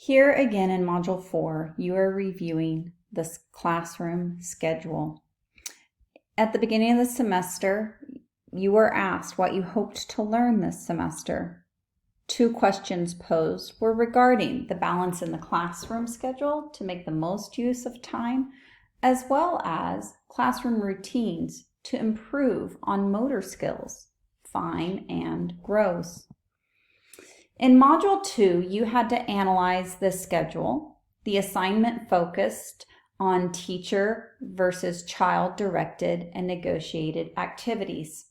Here again in Module 4, you are reviewing this classroom schedule. At the beginning of the semester, you were asked what you hoped to learn this semester. 2 questions posed were regarding the balance in the classroom schedule to make the most use of time, as well as classroom routines to improve on motor skills, fine and gross. In Module 2, you had to analyze the schedule. The assignment focused on teacher versus child-directed and negotiated activities.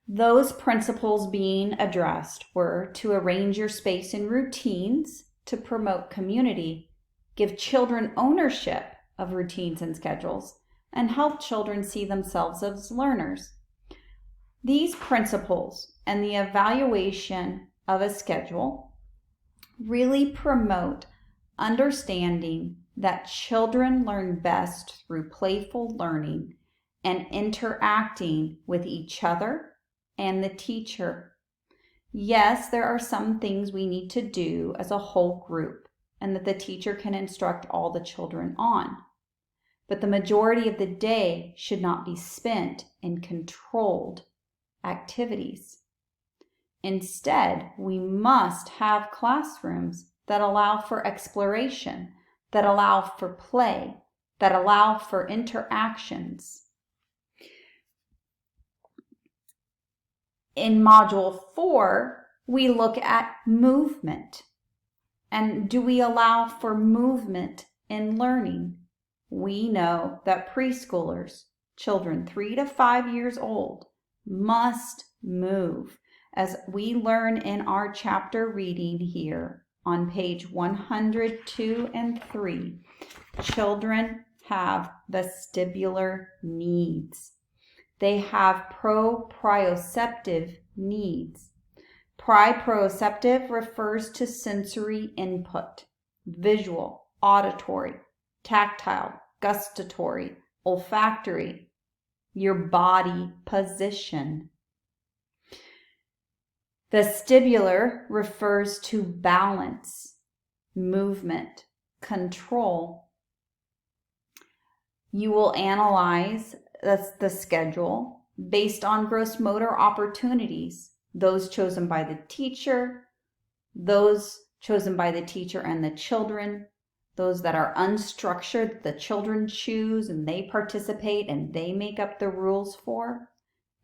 Those principles being addressed were to arrange your space in routines to promote community, give children ownership of routines and schedules, and help children see themselves as learners. These principles and the evaluation of a schedule really promote understanding that children learn best through playful learning and interacting with each other and the teacher. Yes, there are some things we need to do as a whole group and that the teacher can instruct all the children on. But the majority of the day should not be spent in controlled activities. Instead, we must have classrooms that allow for exploration, that allow for play, that allow for interactions. In Module 4, we look at movement. And do we allow for movement in learning? We know that preschoolers, children 3 to 5 years old, must move. As we learn in our chapter reading here on page 102 and 3, children have vestibular needs. They have proprioceptive needs. Proprioceptive refers to sensory input, visual, auditory, tactile, gustatory, olfactory, your body position. Vestibular refers to balance, movement, control. You will analyze the schedule based on gross motor opportunities, those chosen by the teacher, those chosen by the teacher and the children, those that are unstructured, the children choose and they participate and they make up the rules for,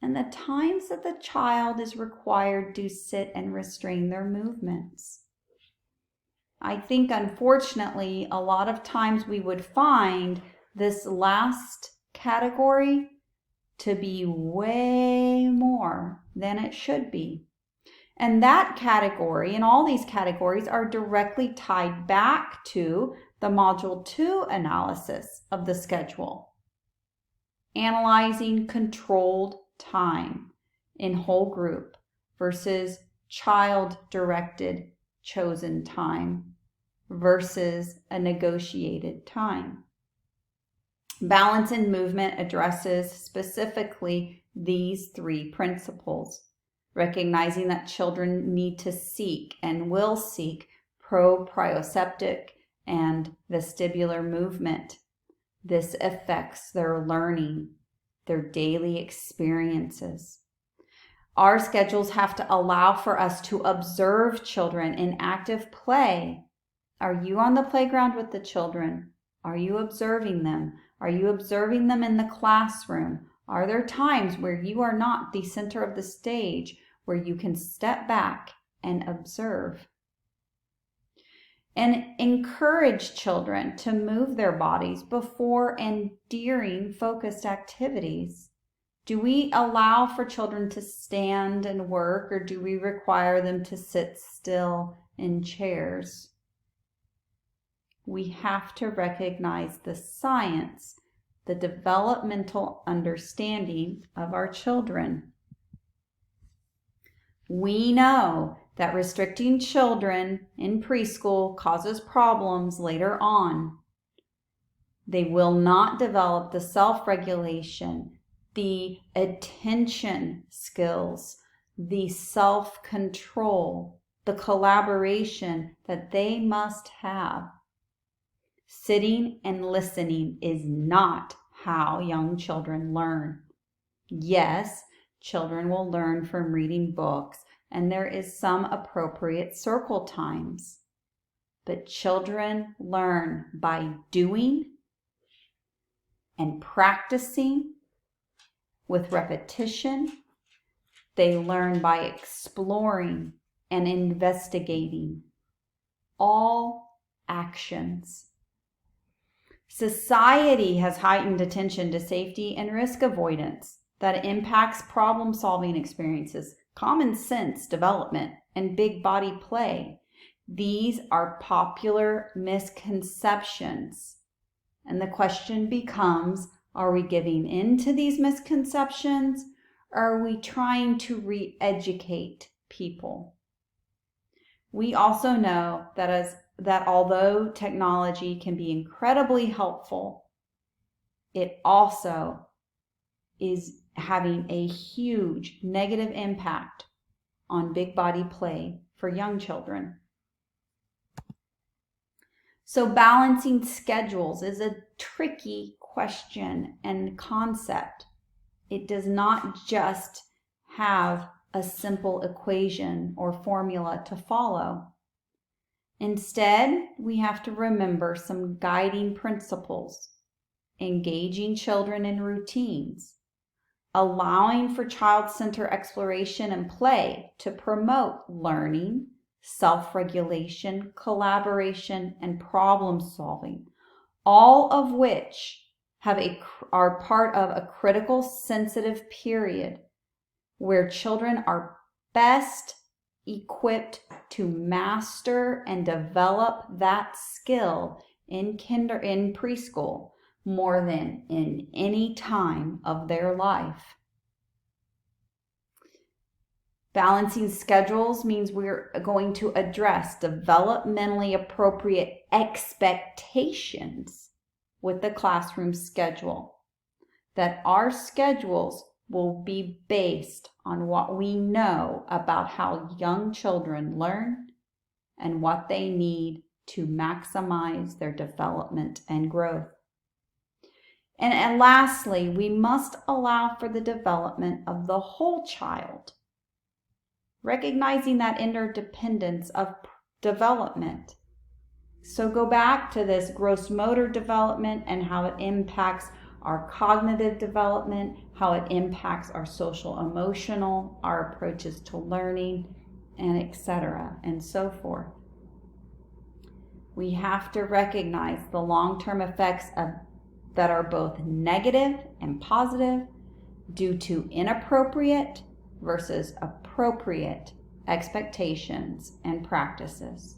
and the times that the child is required to sit and restrain their movements. I think, unfortunately, a lot of times we would find this last category to be way more than it should be. And that category and all these categories are directly tied back to the Module 2 analysis of the schedule. Analyzing controlled time in whole group versus child-directed chosen time versus a negotiated time. Balance and movement addresses specifically these 3 principles, recognizing that children need to seek and will seek proprioceptic and vestibular movement. This affects their learning, their daily experiences. Our schedules have to allow for us to observe children in active play. Are you on the playground with the children? Are you observing them? Are you observing them in the classroom? Are there times where you are not the center of the stage, where you can step back and observe? And encourage children to move their bodies before and during focused activities. Do we allow for children to stand and work, or do we require them to sit still in chairs? We have to recognize the science, the developmental understanding of our children. We know that restricting children in preschool causes problems later on. They will not develop the self-regulation, the attention skills, the self-control the collaboration that they must have. Sitting and listening is not how young children learn. Yes, children will learn from reading books, and there is some appropriate circle times. But children learn by doing and practicing with repetition. They learn by exploring and investigating. All actions. Society has heightened attention to safety and risk avoidance that impacts problem-solving experiences, common sense development, and big body play. These are popular misconceptions. And the question becomes, are we giving in to these misconceptions, or are we trying to re-educate people? We also know that although technology can be incredibly helpful, it also is having a huge negative impact on big body play for young children. So balancing schedules is a tricky question and concept. It does not just have a simple equation or formula to follow. Instead, we have to remember some guiding principles: engaging children in routines, allowing for child-centered exploration and play to promote learning, self-regulation, collaboration, and problem-solving, all of which are part of a critical, sensitive period where children are best equipped to master and develop that skill in preschool more than in any time of their life. Balancing schedules means we're going to address developmentally appropriate expectations with the classroom schedule. That our schedules will be based on what we know about how young children learn and what they need to maximize their development and growth. And lastly, we must allow for the development of the whole child, recognizing that interdependence of development. So go back to this gross motor development and how it impacts our cognitive development, how it impacts our social emotional, our approaches to learning, and etc. and so forth. We have to recognize the long-term effects that are both negative and positive due to inappropriate versus appropriate expectations and practices.